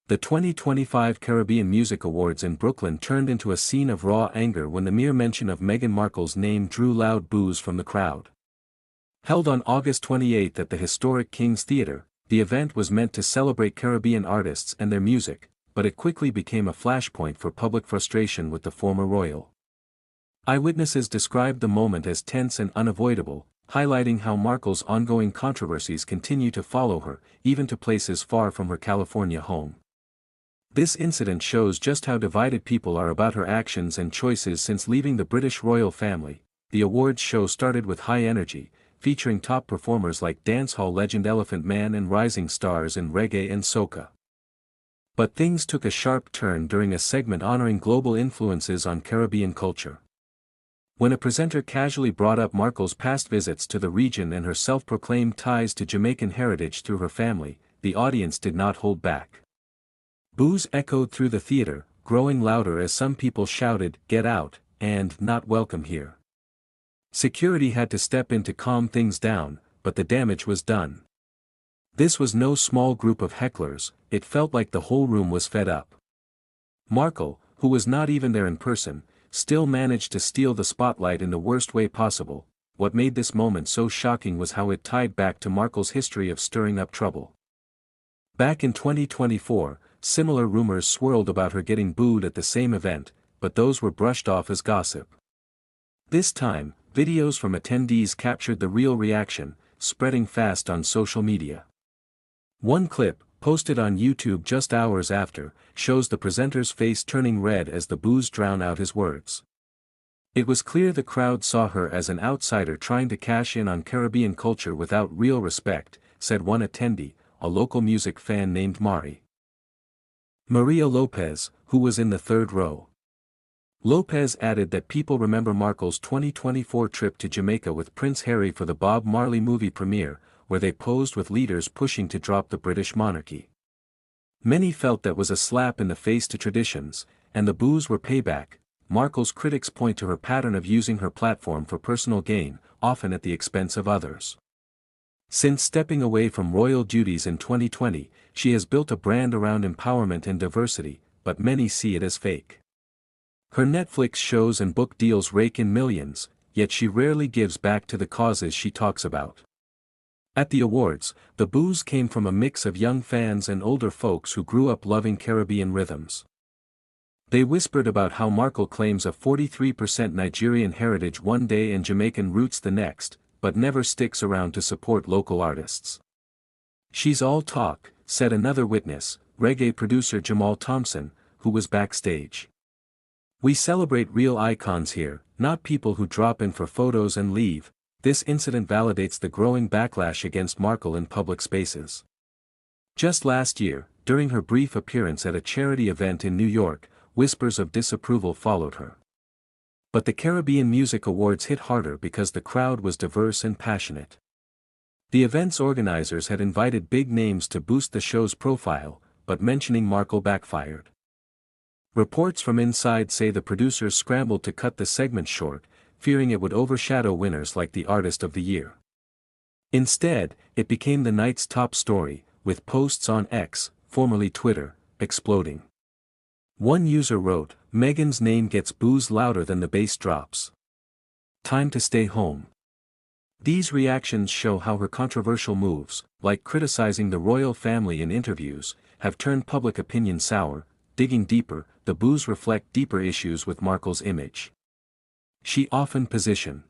The 2025 Caribbean Music Awards in Brooklyn turned into a scene of raw anger when the mere mention of Meghan Markle's name drew loud boos from the crowd. Held on August 28 at the historic King's Theatre, the event was meant to celebrate Caribbean artists and their music, but it quickly became a flashpoint for public frustration with the former royal. Eyewitnesses described the moment as tense and unavoidable, highlighting how Markle's ongoing controversies continue to follow her, even to places far from her California home. This incident shows just how divided people are about her actions and choices since leaving the British royal family. The awards show started with high energy, featuring top performers like dancehall legend Elephant Man and rising stars in reggae and soca. But things took a sharp turn during a segment honoring global influences on Caribbean culture. When a presenter casually brought up Markle's past visits to the region and her self-proclaimed ties to Jamaican heritage through her family, the audience did not hold back. Boos echoed through the theater, growing louder as some people shouted, "Get out," and "Not welcome here." Security had to step in to calm things down, but the damage was done. This was no small group of hecklers, it felt like the whole room was fed up. Markle, who was not even there in person, still managed to steal the spotlight in the worst way possible. What made this moment so shocking was how it tied back to Markle's history of stirring up trouble. Back in 2024, similar rumors swirled about her getting booed at the same event, but those were brushed off as gossip. This time, videos from attendees captured the real reaction, spreading fast on social media. One clip, posted on YouTube just hours after, shows the presenter's face turning red as the boos drown out his words. It was clear the crowd saw her as an outsider trying to cash in on Caribbean culture without real respect, said one attendee, a local music fan named Maria Lopez, who was in the third row. Lopez added that people remember Markle's 2024 trip to Jamaica with Prince Harry for the Bob Marley movie premiere, where they posed with leaders pushing to drop the British monarchy. Many felt that was a slap in the face to traditions, and the boos were payback. Markle's critics point to her pattern of using her platform for personal gain, often at the expense of others. Since stepping away from royal duties in 2020, she has built a brand around empowerment and diversity, but many see it as fake. Her Netflix shows and book deals rake in millions, yet she rarely gives back to the causes she talks about. At the awards, the boos came from a mix of young fans and older folks who grew up loving Caribbean rhythms. They whispered about how Markle claims a 43% Nigerian heritage one day and Jamaican roots the next, but never sticks around to support local artists. "She's all talk," said another witness, reggae producer Jamal Thompson, who was backstage. "We celebrate real icons here, not people who drop in for photos and leave." This incident validates the growing backlash against Markle in public spaces. Just last year, during her brief appearance at a charity event in New York, whispers of disapproval followed her. But the Caribbean Music Awards hit harder because the crowd was diverse and passionate. The event's organizers had invited big names to boost the show's profile, but mentioning Markle backfired. Reports from inside say the producers scrambled to cut the segment short, fearing it would overshadow winners like the Artist of the Year. Instead, it became the night's top story, with posts on X, formerly Twitter, exploding. One user wrote, "Meghan's name gets boos louder than the bass drops. Time to stay home." These reactions show how her controversial moves, like criticizing the royal family in interviews, have turned public opinion sour. Digging deeper, the boos reflect deeper issues with Markle's image. She often positioned